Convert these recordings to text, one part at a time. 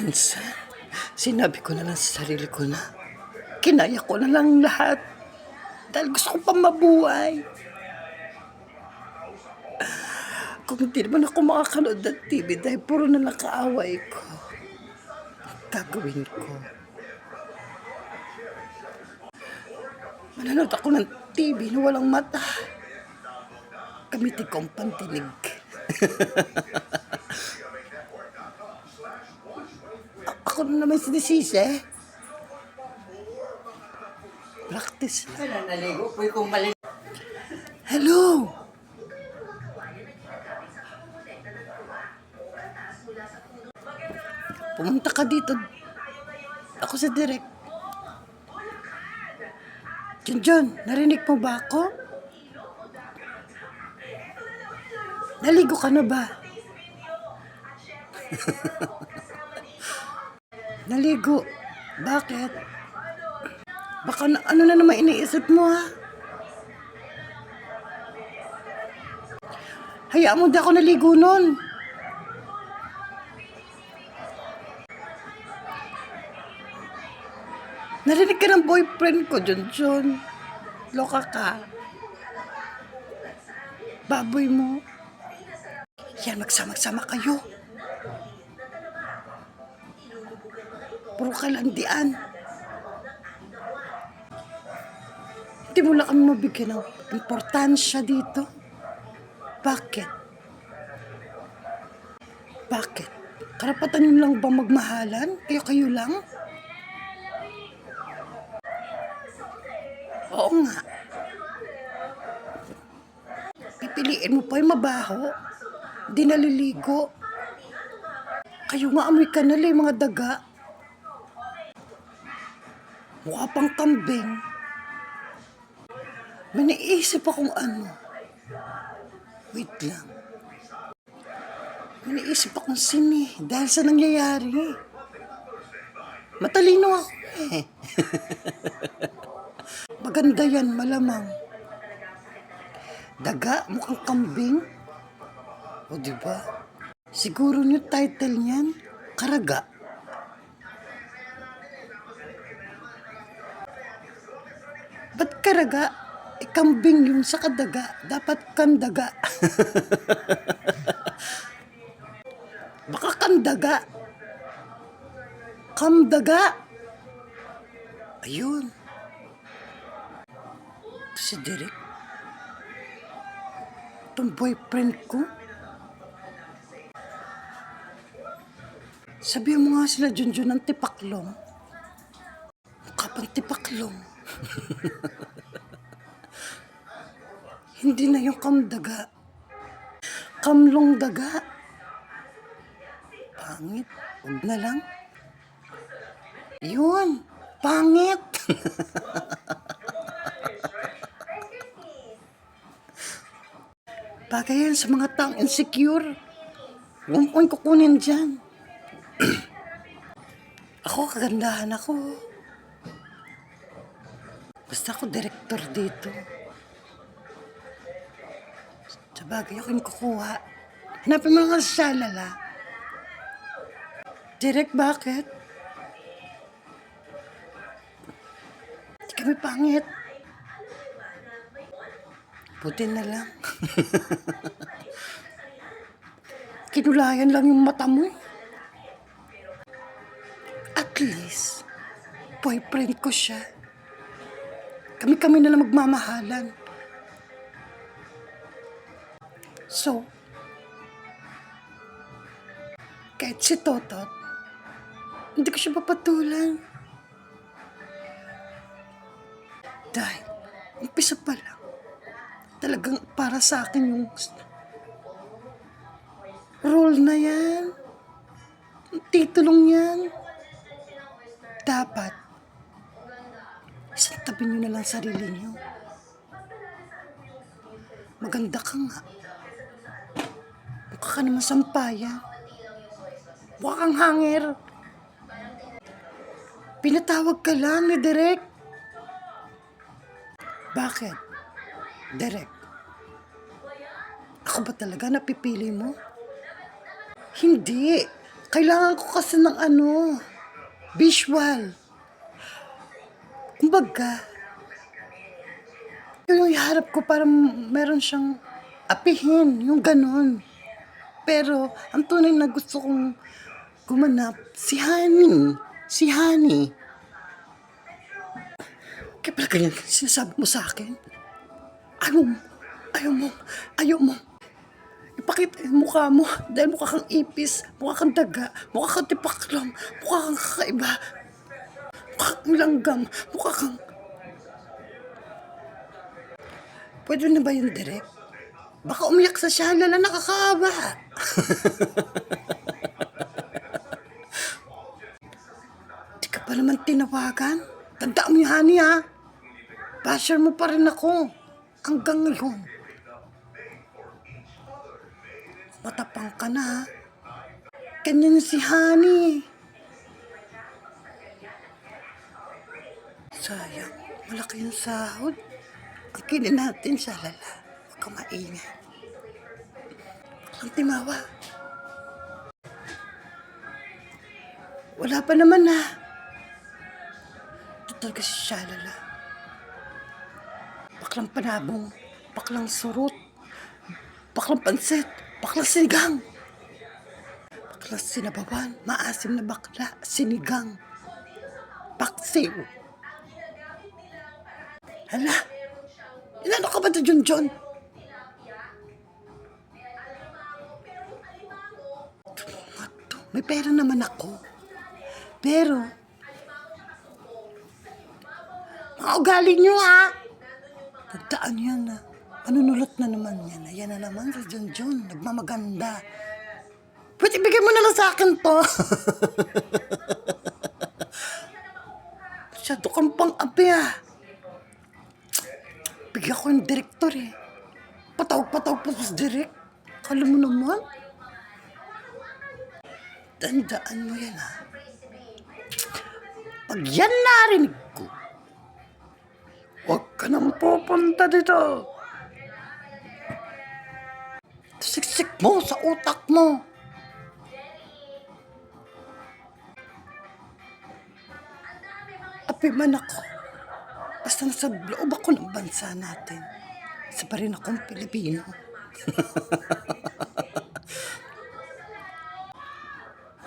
Minsan, sinabi ko na lang sa sarili ko na kinaya ko na lang lahat dahil gusto ko pang mabuhay. Kung hindi naman ako makakanood ng TV dahil puro na lang kaaway ko, gagawin ko. Mananood ako ng TV na walang mata. Gamitin ko ang pantinig. Ako na naman sinisisi. Practice lang. Naligo po kung mali. Hello! Pumunta ka dito. Ako sa direct. John, narinig mo ba ako? Naligo ka na ba? Naligo. Bakit? Baka ano na naman iniisip mo, ha? Hayaan mo di ako naligo nun. Narinig ka ng boyfriend ko, John. Loka ka. Baboy mo. Yan, magsama-sama kayo. Puro kalandian. Hindi mo lang kami mabigyan ng importansya dito. Bakit? Bakit? Karapatan nyo lang ba magmahalan? Kayo lang? Oo nga. Pipiliin mo pa yung mabaho. Di naliligo. Kayo nga amoy kanal eh, mga daga. Mukha pang kambing. May naisip akong ano. Wait lang. May naisip akong sini dahil sa nangyayari. Matalino ako eh. Maganda yan, malamang. Daga, mukhang kambing. O, diba? Siguro yung title niyan, Karaga. Ba't karaga? Kambing yung sa kadaga. Dapat kandaga. Baka kandaga. Kamdaga. Ayun. Si Derek. Itong boyfriend ko. Sabihan mo nga sila, Junjun, ng tipaklong. Mukha pang tipaklong. Hindi na yung kamdaga. Kamlong daga. Pangit. Huwag na lang. Yun. Pangit. Bagay yan sa mga taong insecure. Huwag ko kukunin dyan. Ako, kagandahan ako. Basta ako director dito. Sa bagay ako yung kukuha. Hanapin mo nga sa Shalala. Direk, bakit? Di kami pangit. Buti na lang. Kinulayan lang yung mata mo. At least, boyfriend ko siya. Kami-kami na lang magmamahalan. So, kahit si Totot, hindi ko siya papatulan. Dahil, umpisa pa lang, talagang para sa akin yung role na yan, yung titulong yan. Dapat, isang tabi nyo na lang sarili nyo. Maganda ka nga. Mukha ka naman sampaya. Mukha kang hanger. Pinatawag ka lang ni Derek. Bakit? Derek, ako ba talaga napipili mo? Hindi. Kailangan ko kasi ng visual. Kumbaga, yung iharap ko para meron siyang apihin, yung ganon. Pero, ang tunay na gusto kong gumanap, si Honey. Si Honey. Kaya pala ganyan, sinasabi mo sa akin? Ayaw mo. Ipakita yung mukha mo dahil mukha kang ipis, mukha kang daga, mukha kang tipaklong, mukha kang kakaiba, mukha kang langgam, mukha kang... Pwede na ba yung direct? Baka umiyak sa shala na nakakaawa. Di ka pa naman tinawagan? Tandaan mo yung Honey, ha? Basher mo pa rin ako. Hanggang ngayon. Matapang ka na, ha? Ganyan si Honey. Sayang, malaki yung sahod. Akinin natin siya, lala. Huwag ka maingay. Ang timawa. Wala pa naman, ha? Ito talaga si Shalala. Baklang panabong, baklang surut, baklang pansit, baklang sinigang. Baklang sinabawan, maasim na bakla, sinigang. Paksiw. Hala, inano ka ba ito, John? May pera naman ako. Pero, mga ugali nyo, ha? Tandaan yan, ha? Panunulot na naman yan. Ayan na naman si John. Nagmamaganda. Pwede bigay mo na lang sa akin to. Masyado kang pang-api, ha? Bigyan ko yung direktor, eh. Patawag pa sa direct. Kala mo naman. Tandaan mo yan, ha? Pag yan narinig ko, huwag ka nang pupunta dito. Siksik mo sa utak mo. Api man ako. Basta nasa loob ako ng bansa natin. Isa pa rin akong Pilipino.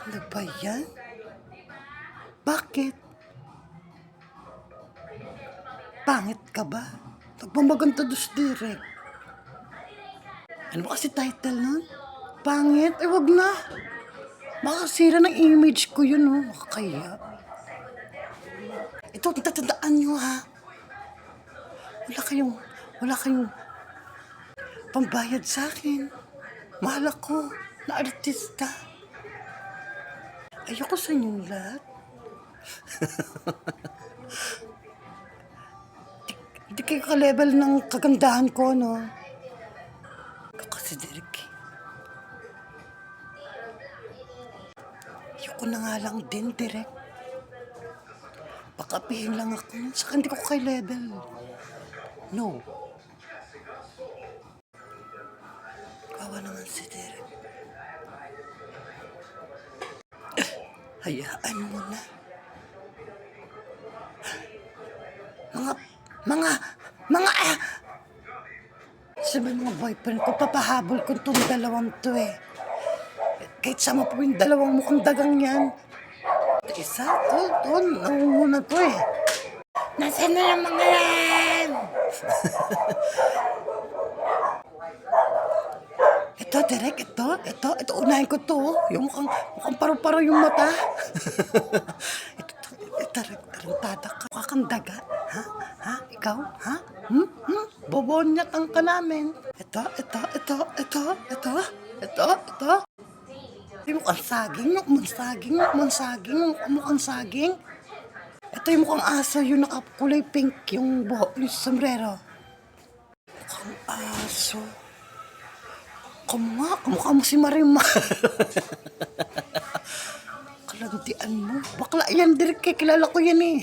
Ano ba yan? Bakit? Pangit ka ba? Nagmamaganda dos direct. Ano ba kasi title nun? Pangit? Eh, wag na. Makasira ng image ko yun, oh. Makakaya. Ito, tatandaan nyo, ha? Wala kayong pambayad sa akin. Mahal ako na artista. Ayoko sa inyong lahat. Hindi kayo ka-level ng kagandahan ko, no? Ikaw kasi, Derek. Ayoko na nga lang din, Derek. Pakapihin lang ako. Saka hindi ko kay-level. No. Kawa naman si Derek. Hayaan mo na. Sabi mga boyfriend ko, papahabol ko itong dalawang to, eh. Kahit sama po yung dalawang mukhang dagang yan. Isa, to, nangunguna to, eh. Nasaan na yung mga yan? Ito, Derek, ito, unahin ko to. Yung mukhang paru-paro yung mata. ito, tarantada ka. Mukha kang daga. Ha? Ikaw? Ha? Bobonyatan ka namin. Ito. Yung mukhang saging. Ito yung mukhang aso, yung nakakulay pink, yung sombrero. Mukhang aso. Kamukha mo si Marimar. Kalandian mo. Bakla yan, Derek, kilala ko yan, eh.